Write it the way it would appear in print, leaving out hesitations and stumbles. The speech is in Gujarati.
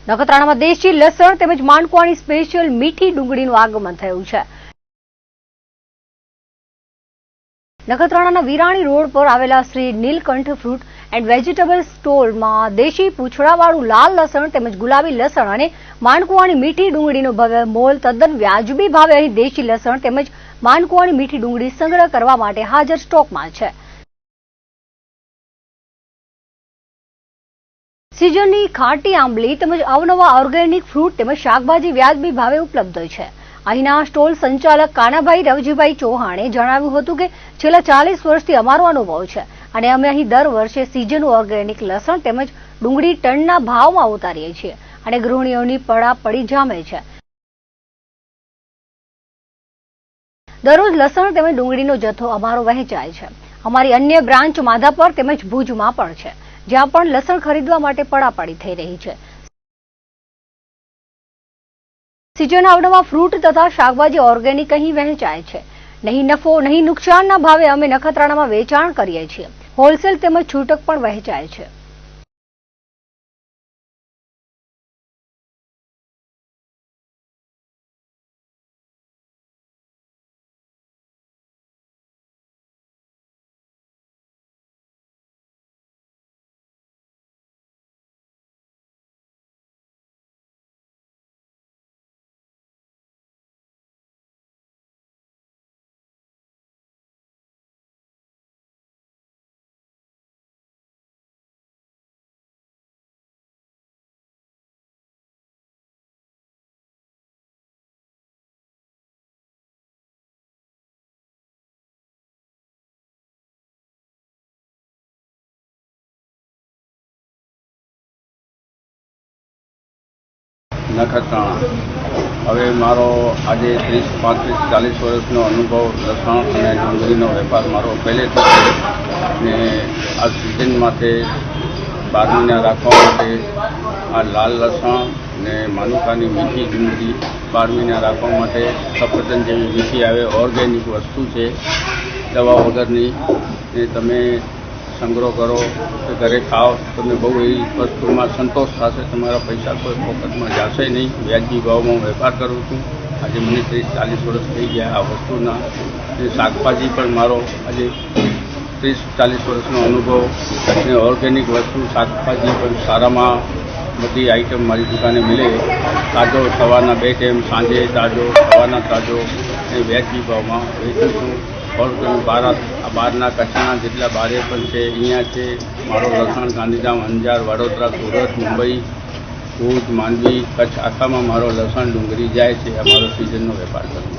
નખત્રાણામાં દેશી લસણ તેમજ માનકુવાની સ્પેશિયલ મીઠી ડુંગળીનું આગમન થયું છે। નખત્રાણાના વિરાણી રોડ પર આવેલા Shri Neelkanth fruit and vegetable સ્ટોરમાં દેશી પૂંછડાવાળું લાલ લસણ તેમજ ગુલાબી લસણ અને માનકુવાની મીઠી ડુંગળીનો ભવ્ય મોલ તદ્દન વ્યાજબી ભાવે અહીં દેશી લસણ તેમજ માનકુવાની મીઠી ડુંગળી સંગ્રહ કરવા માટે હાજર સ્ટોકમાં છે। सीजननी खाटी आंबली તેમજ અવનવા ઓર્ગેનિક ફ્રૂટ તેમજ શાકભાજી વ્યાજબી ભાવે ઉપલબ્ધ છે। અહીંના સ્ટોલ સંચાલક કાનાભાઈ રવજીભાઈ ચૌહાણે જણાવ્યું હતું કે છેલ્લા 40 વર્ષથી અમારો અનુભવ છે અને અમે અહીં દર વર્ષે સીઝન ઓર્ગેનિક લસણ તેમજ ડુંગળી ટનના ભાવમાં ઉતારીએ છીએ અને ગૃહિણીઓની પડાપડી જામે છે। દરરોજ લસણ તેમજ ડુંગળીનો જથ્થો અમારો વહેંચાય છે। અમારી અન્ય બ્રાન્ચ માધાપર તેમજ ભુજમાં પણ છે, જ્યાં પણ લસણ ખરીદવા માટે પડાપડી થઈ રહી છે। सीजन अवनवा फ्रूट तथा शाकभाजी ऑर्गेनिक અહીં વહેંચાય છે। નહીં નફો નહીં નુકસાનના ભાવે અમે નખત્રાણામાં વેચાણ કરીએ છીએ। હોલસેલ તેમજ છૂટક પણ વહેંચાય છે। નખત્રાણા હવે મારો આજે 30, 35, 40 વર્ષનો અનુભવ લસણ અને ડુંગળીનો વેપાર મારો પહેલેથી છે ને આ સિઝન માટે 12 મહિના રાખવા માટે આ લાલ લસણ ને માનુકાની મીઠી ડુંગળી 12 મહિના રાખવા માટે સફરજન જેવી મીઠી આવે ઓર્ગેનિક વસ્તુ છે, દવા વગરની ને તમે સંગ્રહ કરો કે ઘરે ખાઓ, તમને બહુ એવી વસ્તુમાં સંતોષ થશે। તમારા પૈસા કોઈ પોકેટમાં જશે નહીં। વ્યાજબી ભાવમાં હું વેપાર કરું છું। આજે મને 30-40 વર્ષ થઈ ગયા આ વસ્તુના। એ શાકભાજી પણ મારો આજે 30-40 વર્ષનો અનુભવ અને ઓર્ગેનિક વસ્તુ શાકભાજી પણ સારામાં બધી આઈટમ મારી દુકાને મળે। તાજો સવારના 2 ટાઈમ, સાંજે તાજો, સવારના તાજો એ વ્યાજબી ભાવમાં વેચું છું। બહારના કચ્છના જેટલા બારે પણ છે અહીંયા છે। મારો લસણ ગાંધીધામ, અંજાર, વડોદરા, સુરત, મુંબઈ, ભુજ, માંડવી, કચ્છ આખામાં મારો લસણ ડુંગળી જાય છે। અમારો સિઝનનો વેપાર કરું।